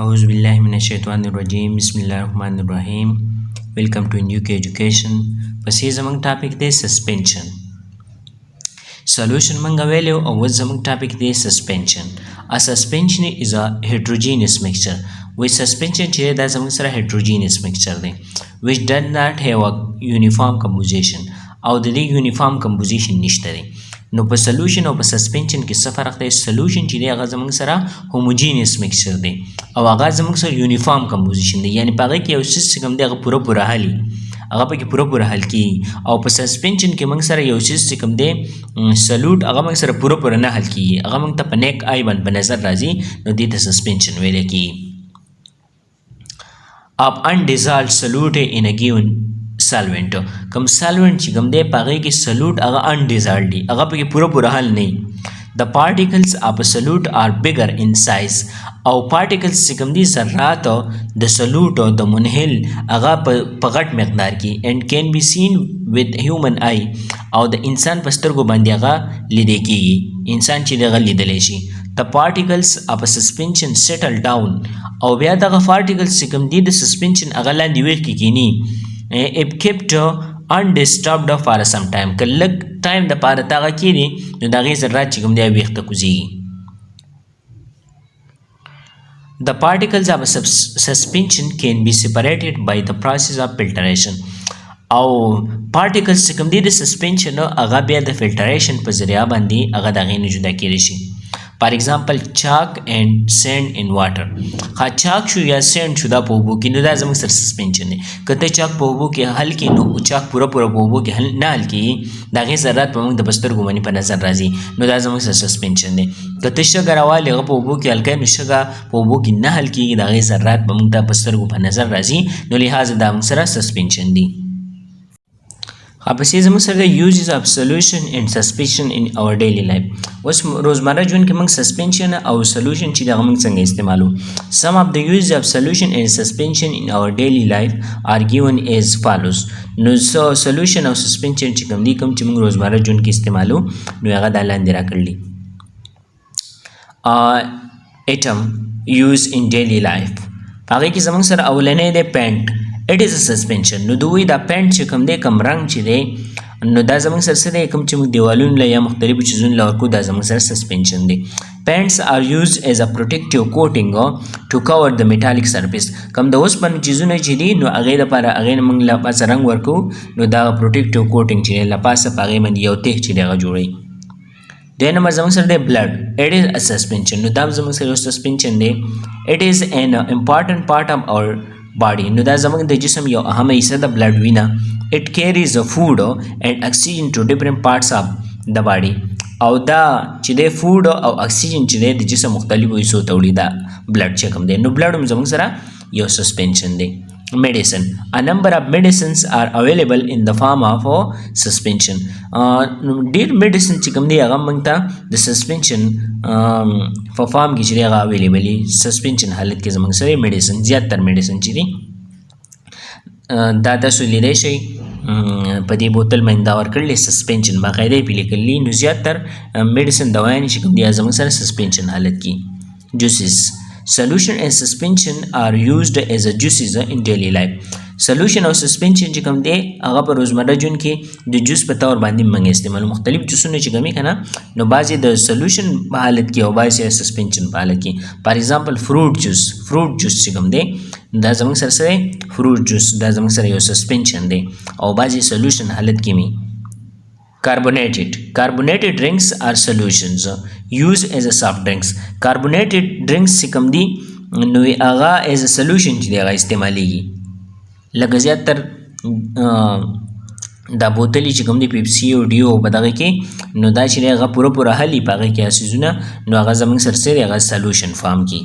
أعوذ بالله من الشيطان الرجيم بسم الله الرحمن الرحيم. Welcome to UK Education. پس زمونږ ټاپک دی سسپنشن. Solution مونږ ویلو او اوس زمونږ ټاپک دی suspension. A suspension is a heterogeneous mixture. With suspension چې دا زمونږ سره heterogeneous mixture دی which does not have a uniform composition او د دې uniform composition نشته دی. نو په solution او په suspension کې څه فرق دی؟ solution چې دی هغه زمونږ سره homogeneous mixture دی او هغه زمونږ سره uniform composition دی، یعنی په هغه کې یو څیز چې کوم دی هغه پوره حل هغه پکې پوره حل کیږي. او په suspension کې موږ سره یو څیز چې کوم دی solute هغه موږ سره پوره نه حل کیږي، هغه موږ ته په نیک آی باندې په نظر راځي، نو دې ته suspension ویل کیږي. of undissolved solute in a given solvent. کوم solvent چې کوم دی په هغې کې solute هغه undissolved دی، هغه پکې پوره حل نه. The particles of a solute are bigger in size. او particles چې کوم دي ذرات د solute او د منحل هغه په غټ مقدار کې and can be seen with human eye او د انسان په سترګو باندې هغه لیدل کېږي، انسان چې دغه لیدلی شي. The particles of a suspension settle down او بیا دغه particles چې کوم دي د suspension هغه لاندې ویښ کې کېني if kept undisturbed for some time. که لږ ټایم دپاره ته هغه کېږي نو د هغې ذرات چې کوم دی ویښ ته کوزېږي. The particles of a suspension can be separated by the process of filtration. او particles چې کوم دی د suspension هغه بیا د filtration په ذریعه باندې هغه د هغې نه جدا کېدی شي. For example, chalk and sand in water. chalk شو یا sand شو دا په اوبو کې، نو دا زموږ سره suspension دی. که ته chalk په اوبو کې حل کړي نو chalk پوره په اوبو کې نه حل کېږي، د هغې ذرات به موږ د په سترګو باندې په نظر راځي، نو دا زموږ سره suspension دی. که ته شګه راوالې هغه په اوبو کې حل کړې نو شګه په اوبو کې نه حل کېږي، د هغې ذرات به موږ ته په سترګو په نظر راځي، نو لحاظه دا موږ سره suspension دی. پسې زموږ سره د uses of solution and suspension in our daily life. اوس روزمره ژوند کې موږ suspension او solution چې دغه موږ څنګه استعمالو. Some of the uses of solution and suspension in our daily life are given as follows. نو solution او suspension چې کوم دي کوم چې موږ روزمره ژوند کې استعمالو نو هغه دا لاندې راکړلي. Atom use in daily life. هغې کې زموږ سره اولنی دی paint. It is a suspension. نو دوی دا پینټ چې کوم دی کوم رنګ چې دی نو دا زموږ سره څه دی کوم چې موږ دیوالونو له یا مختلفو چیزونو له ورکو دا زموږ سره suspension دی. Paints are used as a protective coating to cover the metallic surface. کوم د اوسپنې چیزونه چې دي نو هغې دپاره هغې نه موږ له پاسه رنګ ورکوو نو دا protective coating چې دی له پاسه په هغې باندې یو تیغ چې دی هغه جوړوي. دوی نمبر زموږ سره دی blood. It is a suspension. نو دا زموږ سره یو suspension دی. It is an important part of our body. نو دا زموږ د جسم یو اهمه حصه د بلډ وینه. It carries the food and oxygen to different parts of the body. او دا چې دی فود او اکسیجن چې دی د جسم مختلفو حصو ته وړي دا بلډ چې کوم دی نو بلډ هم زموږ سره یو suspension دی. Medicine. A number of medicines are available in the form of suspension. ډېر medicine چې کوم دی هغه موږ ته د suspension په فارم کې چې دی هغه اویلیبل دي. suspension حالت کې زموږ سره medicine زیاتره medicine چې دي دا تاسو لیدلی شئ په دې بوتل باندې دا ورکړلی suspension باقاعده یې پې لیکلي، نو زیاتره medicine دوايانې چې کوم دي زموږ سره suspension حالت کې. Juices. Solution and suspension are used as a juices in daily life. Solution او suspension چې کوم دی هغه په روزمره ژوند کې د جوس په طور باندې موږ استعمالو. مختلف جوسونه چې کوم که نه نو بعضې د solution په حالت کې او بعضې suspension په حالت کې. For example, fruit juice چې کوم دی دا زموږ سره څه دی fruit juice دا زموږ سره یو suspension دی او بعضې solution حالت کې می. Carbonated drinks are solutions used as a soft drinks. Carbonated drinks چې کوم دي نو هغه as a solution چې دی هغه استعمالیږي. لکه زیاتر دا بوتلې چې کوم دي پیپسي او ډیو په دغه کې نو دا چې دی هغه پوره حل وي په هغې کې هغه څیزونه نو هغه زموږ سره څه دی هغه solution فارم کې.